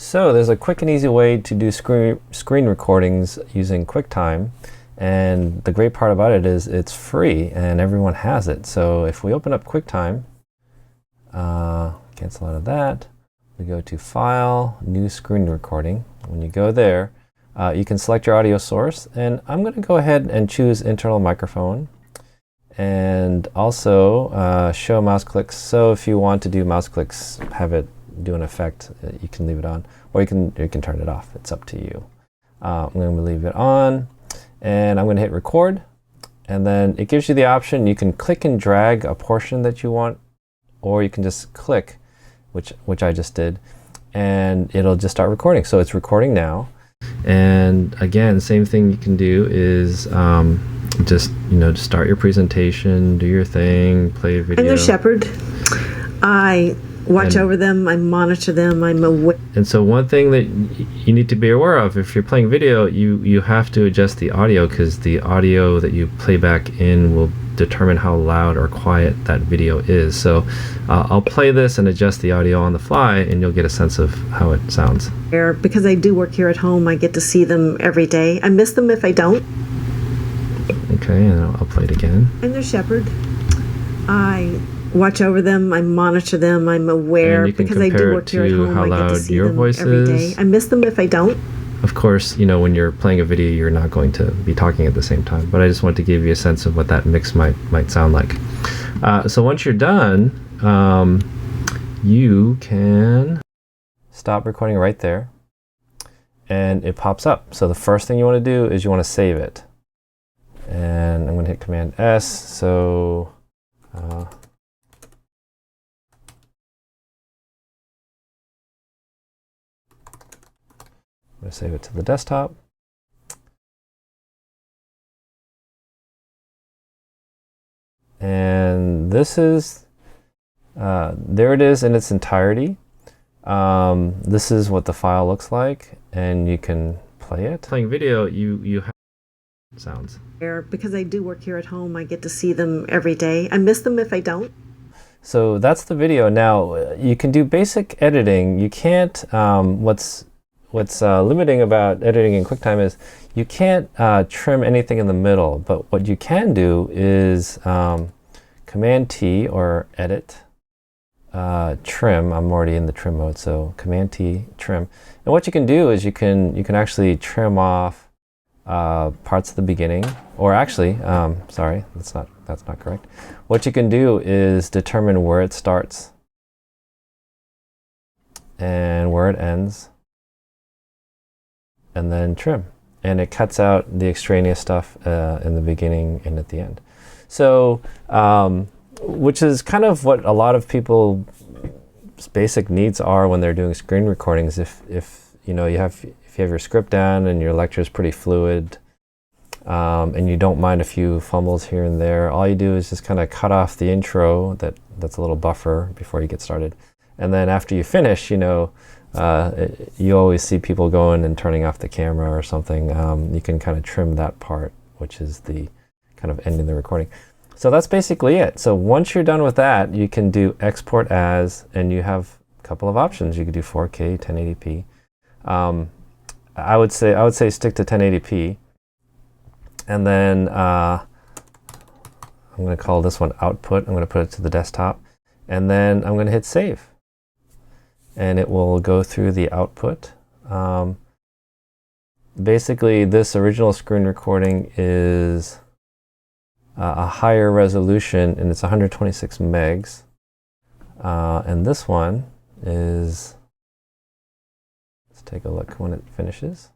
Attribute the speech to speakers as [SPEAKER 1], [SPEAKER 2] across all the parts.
[SPEAKER 1] So there's a quick and easy way to do screen recordings using QuickTime, and the great part about it is it's free and everyone has it. So if we open up QuickTime, cancel out of that, we go to File, New Screen Recording. When you go there, you can select your audio source, and I'm going to go ahead and choose internal microphone, and also show mouse clicks. So if you want to do mouse clicks, have it do an effect, you can leave it on, or you can turn it off. It's up to you. I'm going to leave it on, and I'm going to hit record, and then it gives you the option. You can click and drag a portion that you want, or you can just click, which I just did, and it'll just start recording. So it's recording now. And again, same thing you can do is just start your presentation, do your thing, play a video.
[SPEAKER 2] I'm their shepherd. I watch over them, I monitor them, I'm aware.
[SPEAKER 1] And so one thing that you need to be aware of, if you're playing video, you have to adjust the audio, because the audio that you play back in will determine how loud or quiet that video is. So I'll play this and adjust the audio on the fly, and you'll get a sense of how it sounds.
[SPEAKER 2] Because I do work here at home, I get to see them every day. I miss them if I don't.
[SPEAKER 1] Okay, and I'll play it again.
[SPEAKER 2] I'm their shepherd. I watch over them, I monitor them, I'm aware. Because I do work here at home, I get to see them every day. I miss them if I don't.
[SPEAKER 1] Of course, when you're playing a video, you're not going to be talking at the same time, but I just want to give you a sense of what that mix might sound like. So once you're done, you can stop recording right there, and it pops up. So the first thing you want to do is you want to save it. And I'm going to hit Command S, so I'm going to save it to the desktop. And this is, there it is in its entirety. This is what the file looks like, and you can play it. Playing video, you have sounds.
[SPEAKER 2] Because I do work here at home, I get to see them every day. I miss them if I don't.
[SPEAKER 1] So that's the video. Now, you can do basic editing. You can't, what's limiting about editing in QuickTime is you can't trim anything in the middle, but what you can do is Command T or Edit, Trim. I'm already in the trim mode, so Command T, Trim. And what you can do is you can actually trim off parts of the beginning, or actually, sorry, that's not correct. What you can do is determine where it starts and where it ends, and then trim, and it cuts out the extraneous stuff in the beginning and at the end. So which is kind of what a lot of people's basic needs are when they're doing screen recordings. If you have your script down and your lecture is pretty fluid, and you don't mind a few fumbles here and there, all you do is just kind of cut off the intro that's a little buffer before you get started, and then after you finish, you always see people going and turning off the camera or something. You can kind of trim that part, which is the kind of ending the recording. So that's basically it. So once you're done with that, you can do export as, and you have a couple of options. You could do 4K, 1080p. I would say stick to 1080p, and then I'm going to call this one output. I'm going to put it to the desktop, and then I'm going to hit save. And it will go through the output. Basically, this original screen recording is a higher resolution, and it's 126 megs. And this one is, let's take a look when it finishes.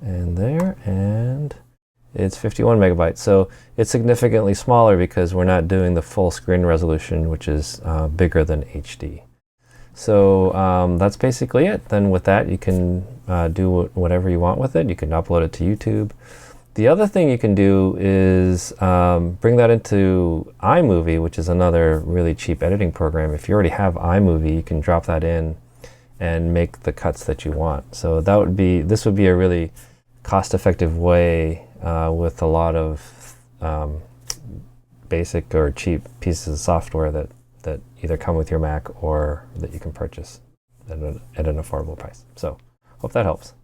[SPEAKER 1] And there, and it's 51 megabytes. So it's significantly smaller because we're not doing the full screen resolution, which is bigger than HD. So that's basically it. Then with that, you can do whatever you want with it. You can upload it to YouTube. The other thing you can do is bring that into iMovie, which is another really cheap editing program. If you already have iMovie, you can drop that in and make the cuts that you want. So this would be a really cost-effective way with a lot of basic or cheap pieces of software that either come with your Mac or that you can purchase at an affordable price. So hope that helps.